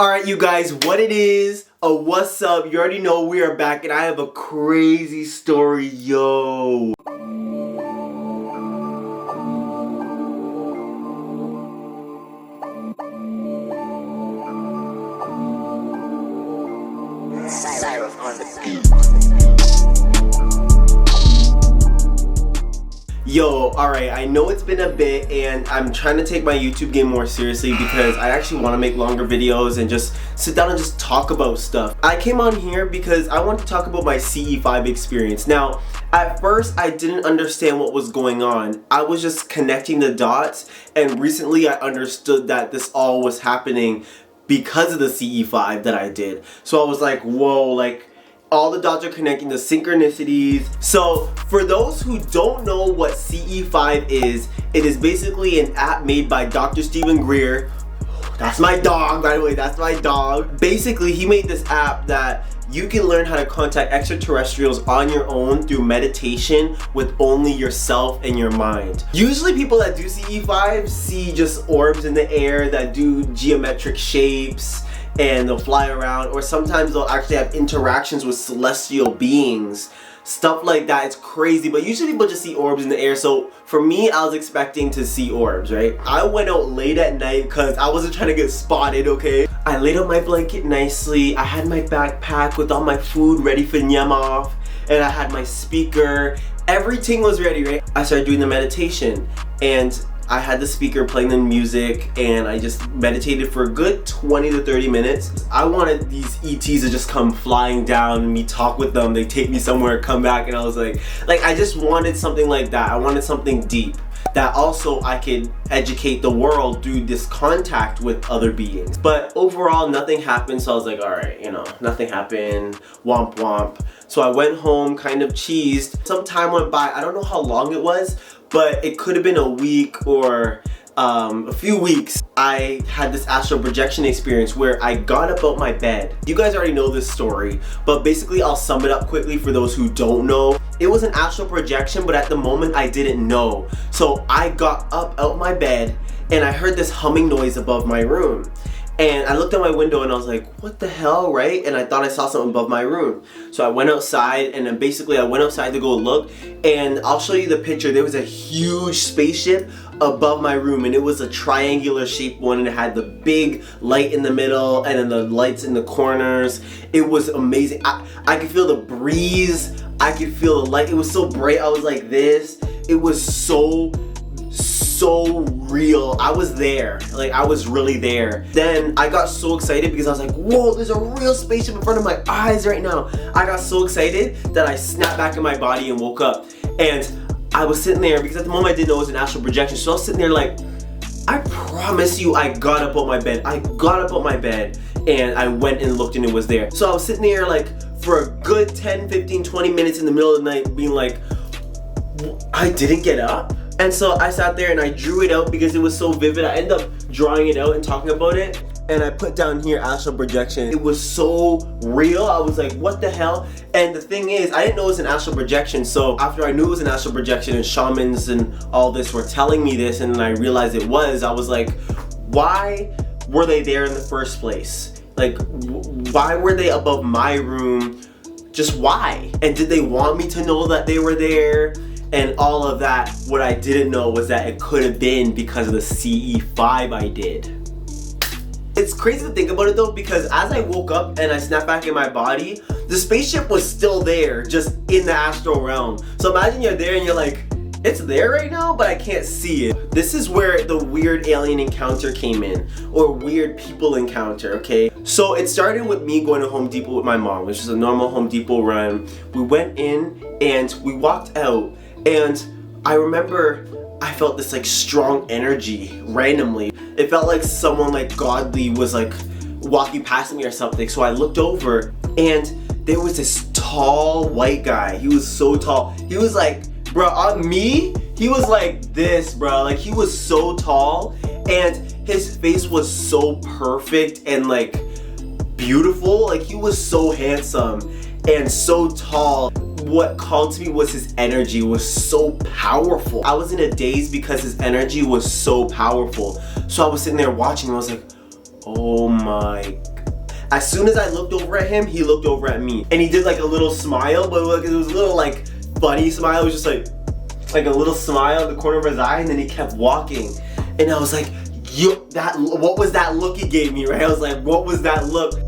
Alright you guys, what it is, what's up, you already know we are back and I have a crazy story, yo. Yo, alright, I know it's been a bit and I'm trying to take my YouTube game more seriously because I actually want to make longer videos and just sit down and just talk about stuff. I came on here because I want to talk about my CE5 experience. Now, at first I didn't understand what was going on. I was just connecting the dots, and recently I understood that this all was happening because of the CE5 that I did. So I was like, whoa, like, all the dots are connecting, the synchronicities. So for those who don't know what CE5 is, it is basically an app made by Dr. Greer. That's my dog, by the way, that's my dog. Basically, he made this app that you can learn how to contact extraterrestrials on your own through meditation with only yourself and your mind. Usually people that do CE5 see just orbs in the air that do geometric shapes and they'll fly around, or sometimes they'll actually have interactions with celestial beings. Stuff like that, it's crazy, but usually people just see orbs in the air. So for me, I was expecting to see orbs, right? I went out late at night because I wasn't trying to get spotted, okay? I laid out my blanket nicely, I had my backpack with all my food ready for nyam off, and I had my speaker. Everything was ready, right? I started doing the meditation, and I had the speaker playing the music and I just meditated for a good 20 to 30 minutes. I wanted these ETs to just come flying down and me talk with them. They take me somewhere, come back, and I was like I just wanted something like that. I wanted something deep that also I could educate the world through this contact with other beings. But overall, nothing happened, so I was like, alright, you know, nothing happened, womp womp. So I went home kind of cheesed. Some time went by, I don't know how long it was, but it could have been a week or a few weeks. I had this astral projection experience where I got up out my bed. You guys already know this story, but basically I'll sum it up quickly for those who don't know. It was an astral projection, but at the moment I didn't know. So I got up out my bed and I heard this humming noise above my room. And I looked out my window and I was like, what the hell, right? And I thought I saw something above my room. So I went outside, and then basically I went outside to go look, and I'll show you the picture. There was a huge spaceship above my room, and it was a triangular shaped one, and it had the big light in the middle and then the lights in the corners. It was amazing. I could feel the breeze. I could feel the light. It was so bright. I was like this. It was so real. I was there. Like, I was really there. Then I got so excited because I was like, whoa, there's a real spaceship in front of my eyes right now. I got so excited that I snapped back in my body and woke up. And I was sitting there because at the moment I didn't know it was an astral projection. So I was sitting there like, I promise you I got up out my bed. I got up out my bed and I went and looked and it was there. So I was sitting there like for a good 10, 15, 20 minutes in the middle of the night being like, I didn't get up? And so I sat there and I drew it out because it was so vivid. I ended up drawing it out and talking about it. And I put down here astral projection. It was so real. I was like, what the hell? And the thing is, I didn't know it was an astral projection. So after I knew it was an astral projection and shamans and all this were telling me this, and then I realized it was, I was like, why were they there in the first place? Like, why were they above my room? Just why? And did they want me to know that they were there? And all of that. What I didn't know was that it could have been because of the CE5 I did. It's crazy to think about it though, because as I woke up and I snapped back in my body, the spaceship was still there, just in the astral realm. So imagine you're there and you're like, it's there right now, but I can't see it. This is where the weird alien encounter came in, or weird people encounter, okay? So it started with me going to Home Depot with my mom, which is a normal Home Depot run. We went in and we walked out, and I remember I felt this like strong energy randomly. It felt like someone like godly was like walking past me or something. So I looked over and there was this tall white guy. He was so tall. He was like, bro, on me, he was like this, bro. Like, he was so tall and his face was so perfect and like beautiful. Like, he was so handsome and so tall. What called to me was his energy was so powerful. I was in a daze because his energy was so powerful. So I was sitting there watching and I was like, oh my. As soon as I looked over at him, he looked over at me. And he did like a little smile, but it was a little like funny smile. It was just like a little smile at the corner of his eye, and then he kept walking. And I was like, yo, what was that look he gave me, right? I was like, what was that look?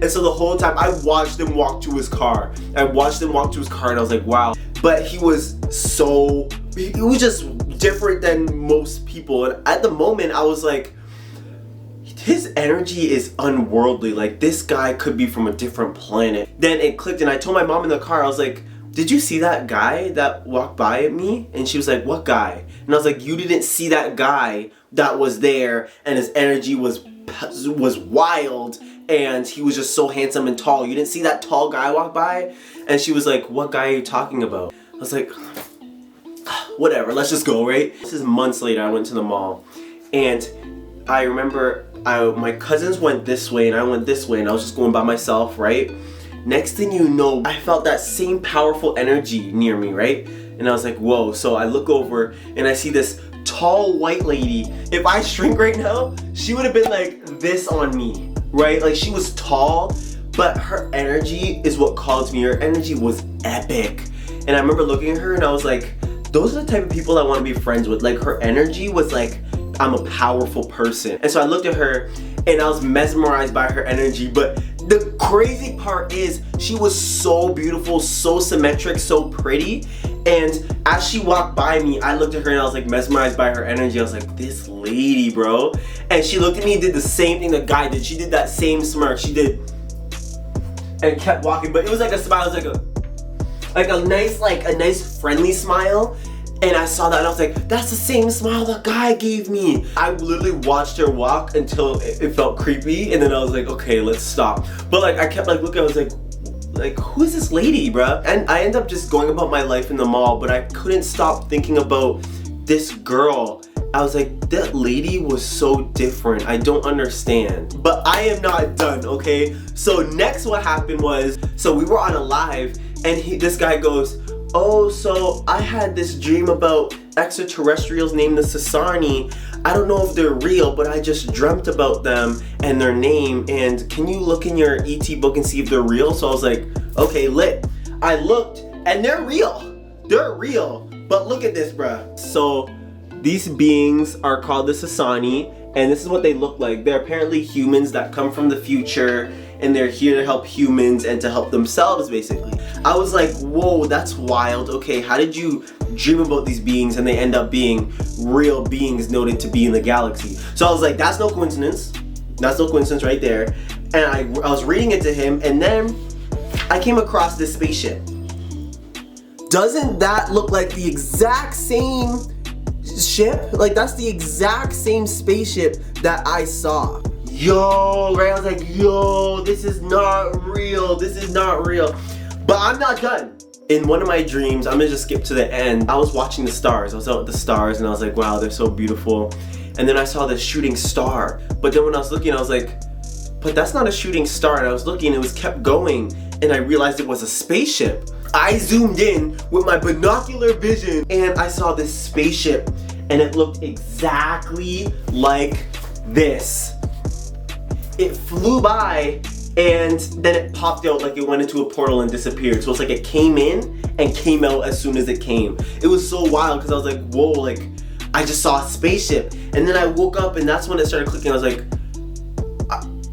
And so the whole time I watched him walk to his car. And I was like, wow. But he was just different than most people. And at the moment I was like, his energy is unworldly. Like, this guy could be from a different planet. Then it clicked, and I told my mom in the car, I was like, did you see that guy that walked by me? And she was like, what guy? And I was like, you didn't see that guy that was there, and his energy was wild, and he was just so handsome and tall. You didn't see that tall guy walk by? And she was like, what guy are you talking about? I was like, whatever, let's just go, right? This is months later. I went to the mall, and I remember my cousins went this way and I went this way, and I was just going by myself, right? Next thing you know, I felt that same powerful energy near me, right? And I was like, whoa. So I look over and I see this tall white lady. If I shrink right now, she would have been like this on me, right? Like, she was tall, but her energy is what called me. Her energy was epic. And I remember looking at her and I was like, those are the type of people I want to be friends with. Like, her energy was like, I'm a powerful person. And so I looked at her and I was mesmerized by her energy. But the crazy part is, she was so beautiful, so symmetric, so pretty. And as she walked by me, I looked at her and I was like mesmerized by her energy. I was like, this lady, bro. And she looked at me and did the same thing the guy did. She did that same smirk. She did, and kept walking. But it was like a smile. It was like a nice friendly smile. And I saw that and I was like, that's the same smile that guy gave me. I literally watched her walk until it felt creepy, and then I was like, okay, let's stop. But like, I kept like looking, I was like, who is this lady, bruh? And I ended up just going about my life in the mall, but I couldn't stop thinking about this girl. I was like, that lady was so different. I don't understand. But I am not done, okay? So next what happened was, so we were on a live, and this guy goes, oh, so I had this dream about extraterrestrials named the Sasani. I don't know if they're real, but I just dreamt about them and their name, and can you look in your ET book and see if they're real? So I was like, okay, lit. I looked, and they're real. They're real. But look at this, bruh. So these beings are called the Sasani, and this is what they look like. They're apparently humans that come from the future, and they're here to help humans and to help themselves, basically. I was like, whoa, that's wild. Okay, how did you dream about these beings and they end up being real beings noted to be in the galaxy? So I was like, that's no coincidence. That's no coincidence right there. And I was reading it to him, and then I came across this spaceship. Doesn't that look like the exact same ship? Like, that's the exact same spaceship that I saw. Yo, right? I was like, yo, this is not real. This is not real. But I'm not done. In one of my dreams, I'm gonna just skip to the end. I was watching the stars. I was out at the stars and I was like, wow, they're so beautiful. And then I saw this shooting star. But then when I was looking, I was like, but that's not a shooting star. And I was looking, it was kept going. And I realized it was a spaceship. I zoomed in with my binocular vision and I saw this spaceship, and it looked exactly like this. It flew by, and then it popped out like it went into a portal and disappeared. So it's like it came in and came out as soon as it came. It was so wild because I was like, whoa, like I just saw a spaceship. And then I woke up and that's when it started clicking. I was like,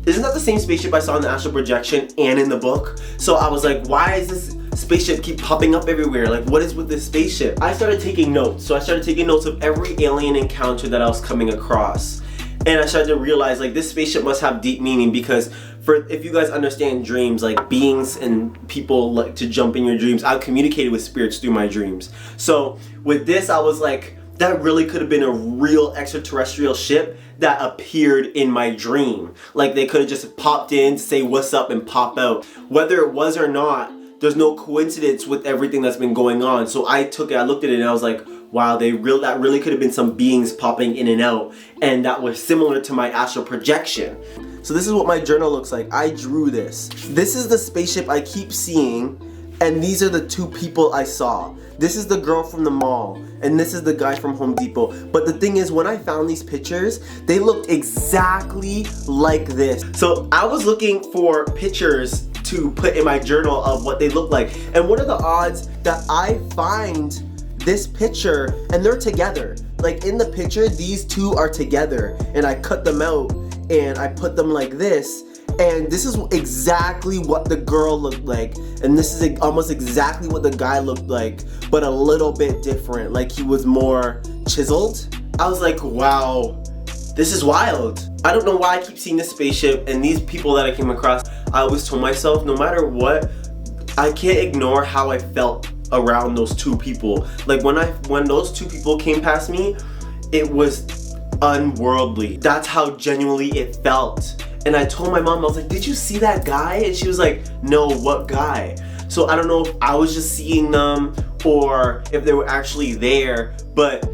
isn't that the same spaceship I saw in the astral projection and in the book? So I was like, why is this spaceship keep popping up everywhere? Like, what is with this spaceship? I started taking notes. So I started taking notes of every alien encounter that I was coming across. And I started to realize, like, this spaceship must have deep meaning, because if you guys understand dreams, like beings and people like to jump in your dreams, I've communicated with spirits through my dreams. So with this, I was like, that really could have been a real extraterrestrial ship that appeared in my dream. Like they could have just popped in, say what's up, and pop out. Whether it was or not, there's no coincidence with everything that's been going on. So I looked at it and I was like, wow, that really could have been some beings popping in and out, and that was similar to my astral projection. So this is what my journal looks like. I drew this. This is the spaceship I keep seeing, and these are the two people I saw. This is the girl from the mall, and this is the guy from Home Depot. But the thing is, when I found these pictures, they looked exactly like this. So I was looking for pictures to put in my journal of what they look like. And what are the odds that I find this picture and they're together? Like in the picture, these two are together, and I cut them out and I put them like this. And this is exactly what the girl looked like, and this is almost exactly what the guy looked like, but a little bit different. Like he was more chiseled. I was like, wow, this is wild. I don't know why I keep seeing this spaceship and these people that I came across. I always told myself, no matter what, I can't ignore how I felt around those two people. Like when those two people came past me, it was unworldly. That's how genuinely it felt. And I told my mom, I was like, did you see that guy? And she was like, no, what guy? So I don't know if I was just seeing them or if they were actually there, but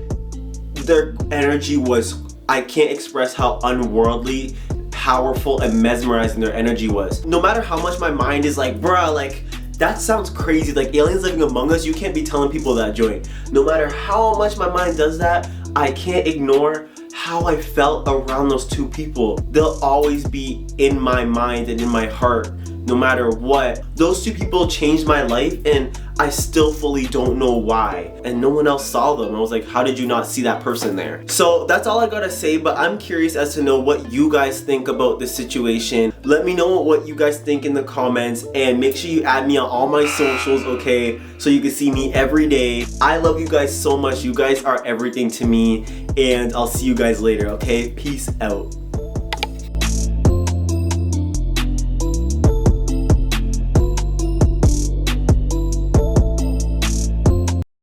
their energy was, I can't express how unworldly, powerful, and mesmerizing their energy was. No matter how much my mind is like, bruh, like, that sounds crazy, like aliens living among us, you can't be telling people that joint. No matter how much my mind does that, I can't ignore how I felt around those two people. They'll always be in my mind and in my heart, no matter what. Those two people changed my life, and I still fully don't know why. And no one else saw them. I was like, how did you not see that person there? So that's all I gotta say, but I'm curious as to know what you guys think about this situation. Let me know what you guys think in the comments, and make sure you add me on all my socials, okay? So you can see me every day. I love you guys so much. You guys are everything to me, and I'll see you guys later, okay? Peace out.